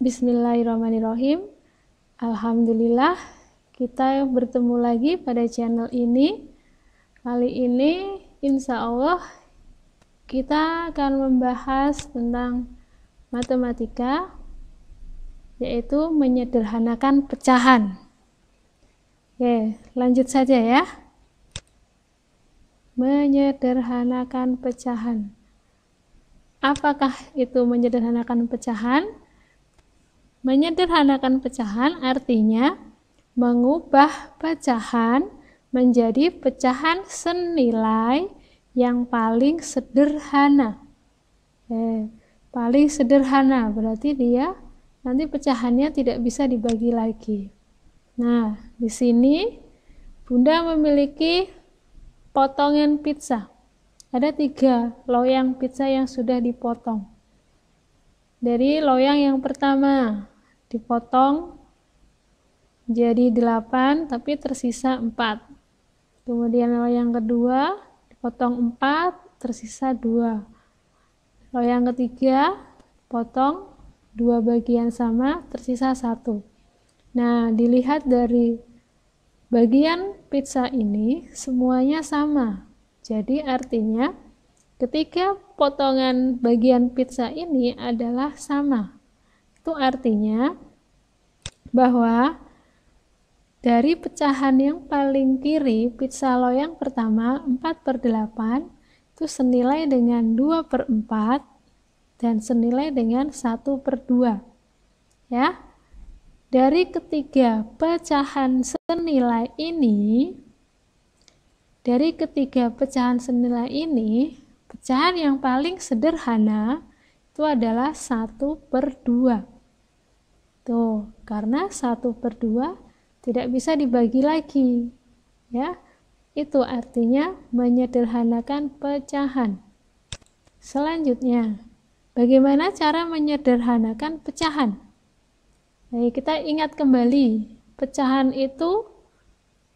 Bismillahirrahmanirrahim. Alhamdulillah, kita bertemu lagi pada channel ini. Kali ini insya Allah kita akan membahas tentang matematika, yaitu menyederhanakan pecahan. Oke, lanjut saja ya. Menyederhanakan pecahan. Apakah itu menyederhanakan pecahan? Menyederhanakan pecahan artinya mengubah pecahan menjadi pecahan senilai yang paling sederhana. Paling sederhana berarti dia nanti pecahannya tidak bisa dibagi lagi. Nah, di sini Bunda memiliki potongan pizza. Ada 3 loyang pizza yang sudah dipotong. Dari loyang yang pertama dipotong jadi 8 tapi tersisa 4. Kemudian loyang kedua dipotong 4 tersisa 2. Loyang ketiga potong 2 bagian sama tersisa 1. Nah, dilihat dari bagian pizza ini semuanya sama. Jadi artinya ketika potongan bagian pizza ini adalah sama. Itu artinya bahwa dari pecahan yang paling kiri, pizza loyang pertama 4/8 itu senilai dengan 2/4 dan senilai dengan 1/2. Ya. Dari ketiga pecahan senilai ini, pecahan yang paling sederhana itu adalah 1/2. Tuh, karena 1/2 tidak bisa dibagi lagi. Ya, itu artinya menyederhanakan pecahan. Selanjutnya, bagaimana cara menyederhanakan pecahan? Baik, kita ingat kembali, pecahan itu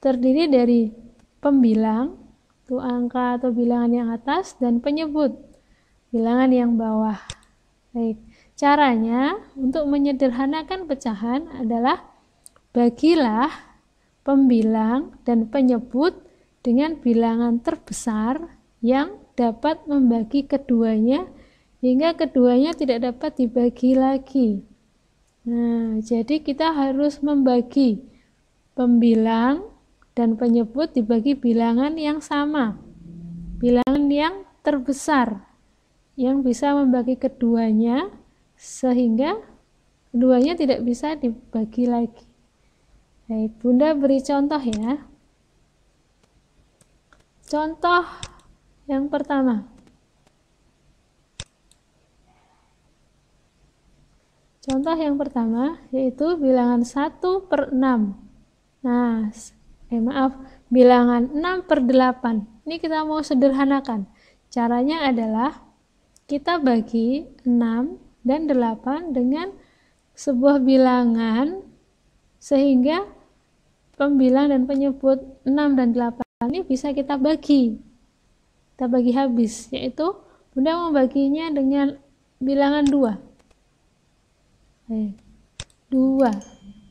terdiri dari pembilang, itu angka atau bilangan yang atas, dan penyebut, bilangan yang bawah. Baik. Caranya untuk menyederhanakan pecahan adalah bagilah pembilang dan penyebut dengan bilangan terbesar yang dapat membagi keduanya hingga keduanya tidak dapat dibagi lagi. Nah, jadi kita harus membagi pembilang dan penyebut dibagi bilangan yang sama, bilangan yang terbesar yang bisa membagi keduanya sehingga keduanya tidak bisa dibagi lagi. Baik, Bunda beri contoh ya. Contoh yang pertama. Contoh yang pertama yaitu bilangan 1/6. Nah, bilangan 6/8. Ini kita mau sederhanakan. Caranya adalah kita bagi 6 dan 8 dengan sebuah bilangan sehingga pembilang dan penyebut 6 dan 8 ini bisa kita bagi. Kita bagi habis, yaitu Bunda membaginya dengan bilangan 2. 2.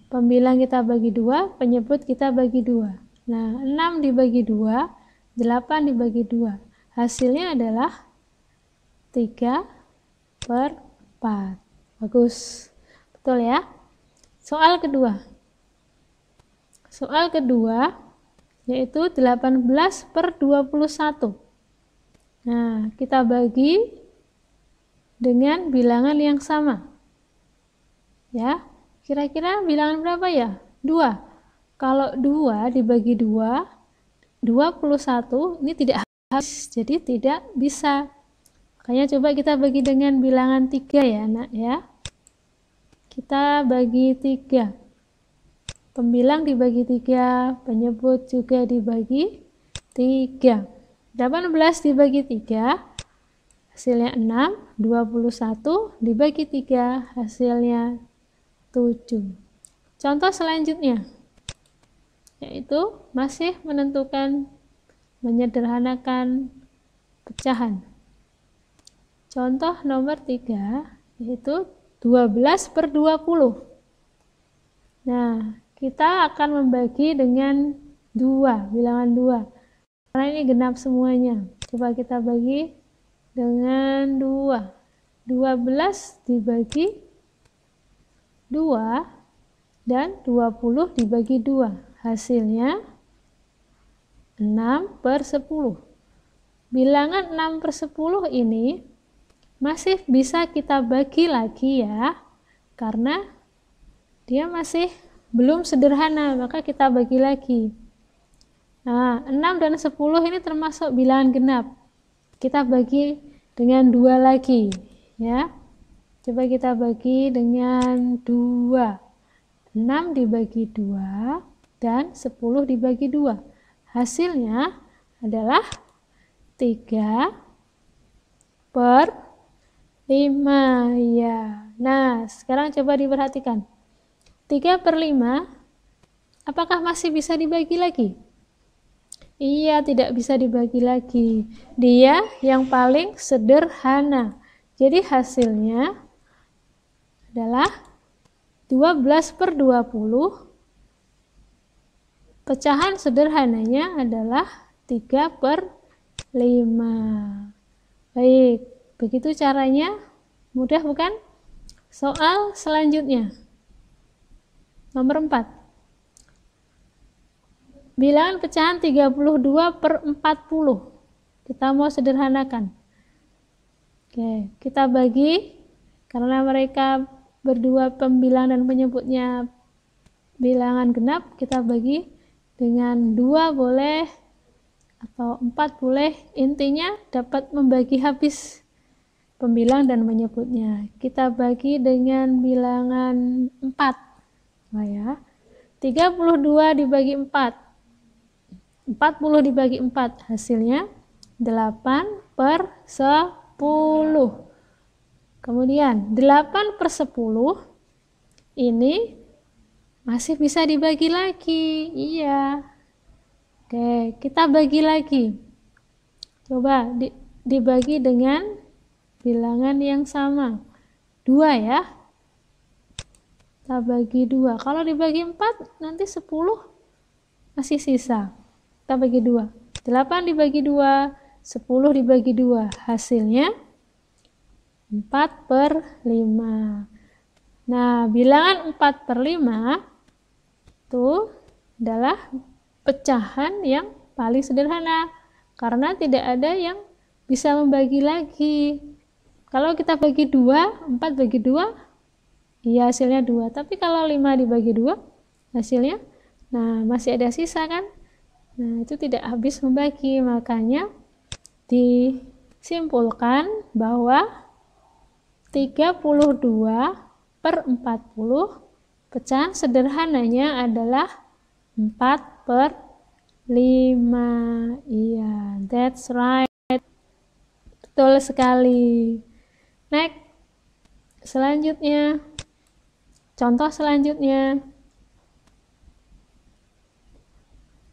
Pembilang kita bagi 2, penyebut kita bagi 2. Nah, 6 dibagi 2, 8 dibagi 2. Hasilnya adalah 3/4. Bagus. Betul ya? Soal kedua. Soal kedua yaitu 18/21. Nah, kita bagi dengan bilangan yang sama. Ya, kira-kira bilangan berapa ya? 2. Kalau 2 dibagi 2, 21 ini tidak habis, jadi tidak bisa. Makanya coba kita bagi dengan bilangan 3 ya, Nak ya. Kita bagi 3. Pembilang dibagi 3, penyebut juga dibagi 3. 18 dibagi 3, hasilnya 6. 21 dibagi 3, hasilnya 7. Contoh selanjutnya, yaitu masih menentukan menyederhanakan pecahan. Contoh nomor 3 yaitu 12/20. Nah, kita akan membagi dengan 2, bilangan 2. Karena ini genap semuanya. Coba kita bagi dengan 2. 12 dibagi 2 dan 20 dibagi 2. Hasilnya 6/10. Bilangan 6/10 ini masih bisa kita bagi lagi ya, karena dia masih belum sederhana, maka kita bagi lagi. Nah, 6 dan 10 ini termasuk bilangan genap. Kita bagi dengan 2 lagi ya. Coba kita bagi dengan 2. 6 dibagi 2 dan 10 dibagi 2. Hasilnya adalah 3/5 ya. Nah, sekarang coba diperhatikan. 3/5 apakah masih bisa dibagi lagi? Iya, tidak bisa dibagi lagi. Dia yang paling sederhana. Jadi hasilnya adalah 12/20. Pecahan sederhananya adalah 3/5. Baik, begitu caranya. Mudah bukan? Soal selanjutnya. Nomor 4. Bilangan pecahan 32/40. Kita mau sederhanakan. Oke, kita bagi, karena mereka berdua pembilang dan penyebutnya bilangan genap, kita bagi dengan 2 boleh atau 4 boleh, intinya dapat membagi habis pembilang dan menyebutnya. Kita bagi dengan bilangan 4. Nah ya, 32 dibagi 4, 40 dibagi 4, hasilnya 8/10. Kemudian 8/10 ini masih bisa dibagi lagi. Iya. Oke, kita bagi lagi. Coba dibagi dengan bilangan yang sama. 2 ya. Kita bagi 2. Kalau dibagi 4 nanti 10 masih sisa. Kita bagi 2. 8 dibagi 2, 10 dibagi 2. Hasilnya 4/5. Nah, bilangan 4/5 itu adalah pecahan yang paling sederhana, karena tidak ada yang bisa membagi lagi. Kalau kita bagi 2, 4 bagi 2, iya hasilnya 2. Tapi kalau 5 dibagi 2, hasilnya, nah masih ada sisa kan? Nah, itu tidak habis membagi. Makanya disimpulkan bahwa 32/40 pecahan sederhananya adalah 4/5. Iya, that's right. Betul sekali. Next. Selanjutnya. Contoh selanjutnya.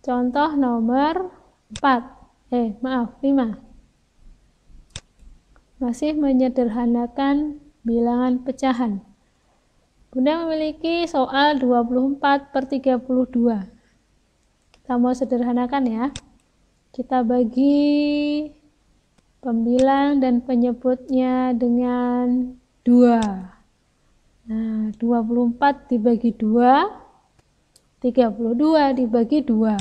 Contoh nomor 5. Masih menyederhanakan bilangan pecahan. Bunda memiliki soal 24/32. Kita mau sederhanakan ya. Kita bagi pembilang dan penyebutnya dengan 2. Nah, 24 dibagi 2, 32 dibagi 2.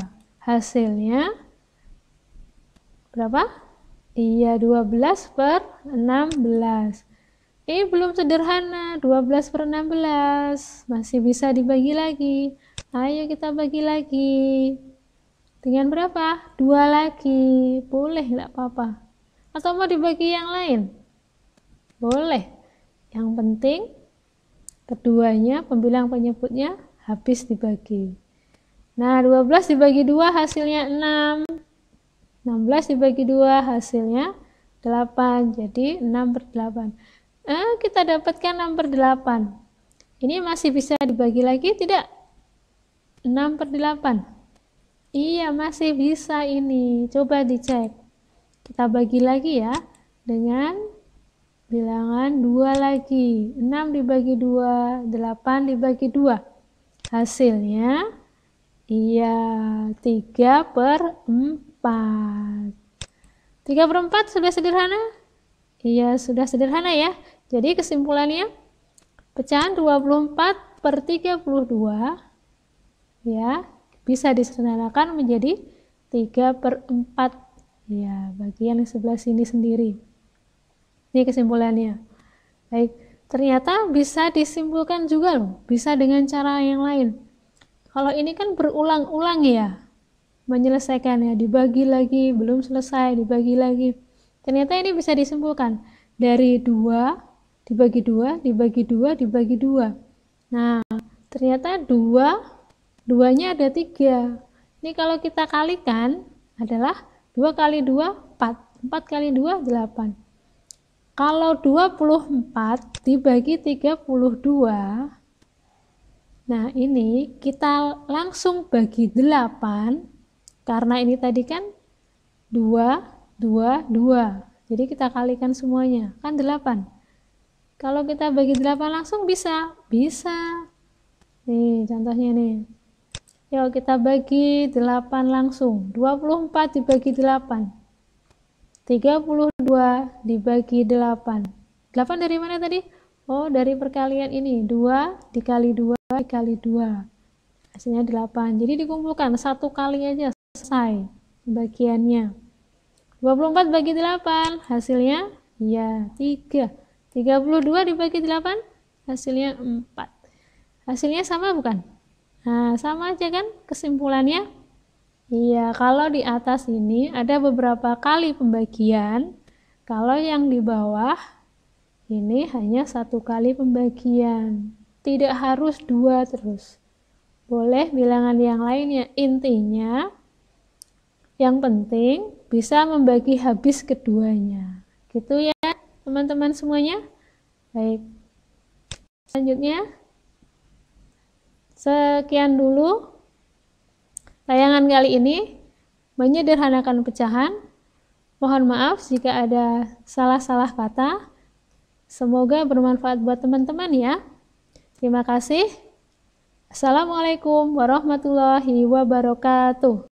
Hasilnya berapa? Iya, 12/16. Ini belum sederhana, 12/16. Masih bisa dibagi lagi. Ayo kita bagi lagi. Dengan berapa? 2 lagi. Boleh, enggak apa-apa. Atau mau dibagi yang lain? Boleh. Yang penting keduanya, pembilang penyebutnya, habis dibagi. Nah, 12 dibagi 2 hasilnya 6. 16 dibagi 2 hasilnya 8. Jadi 6/8. Kita dapatkan 6/8. Ini masih bisa dibagi lagi tidak? 6/8. Iya, masih bisa ini. Coba dicek. Kita bagi lagi ya dengan bilangan 2 lagi. 6 dibagi 2, 8 dibagi 2. Hasilnya, iya, 3/4. 3/4 sudah sederhana? Iya, sudah sederhana ya. Jadi kesimpulannya, pecahan 24/32 ya, bisa disederhanakan menjadi 3/4. Ya, bagian yang sebelah sini sendiri. Ini kesimpulannya. Baik, ternyata bisa disimpulkan juga loh, bisa dengan cara yang lain. Kalau ini kan berulang-ulang ya, menyelesaikannya, dibagi lagi, belum selesai, dibagi lagi. Ternyata ini bisa disimpulkan dari 2 dibagi 2, dibagi 2, dibagi 2. Nah, ternyata 2-nya ada 3. Ini kalau kita kalikan adalah 2 kali 2, 4. 4 kali 2, 8. Kalau 24 dibagi 32, nah ini kita langsung bagi 8, karena ini tadi kan 2, 2, 2. Jadi kita kalikan semuanya, kan 8. Kalau kita bagi 8 langsung bisa? Bisa. Nih contohnya nih. Yuk kita bagi 8 langsung. 24 dibagi 8. 32 dibagi 8. 8 dari mana tadi? Oh, dari perkalian ini. 2 dikali 2 dikali 2. Hasilnya 8. Jadi dikumpulkan satu kali aja selesai bagiannya. 24 bagi 8. Hasilnya ya 3. 32 dibagi 8. Hasilnya 4. Hasilnya sama bukan? Nah, sama aja kan kesimpulannya? Iya, kalau di atas ini ada beberapa kali pembagian. Kalau yang di bawah ini hanya satu kali pembagian. Tidak harus 2 terus. Boleh bilangan yang lainnya. Intinya, yang penting bisa membagi habis keduanya. Gitu ya, teman-teman semuanya. Baik. Selanjutnya, sekian dulu tayangan kali ini, menyederhanakan pecahan. Mohon maaf jika ada salah-salah kata. Semoga bermanfaat buat teman-teman ya. Terima kasih. Assalamualaikum warahmatullahi wabarakatuh.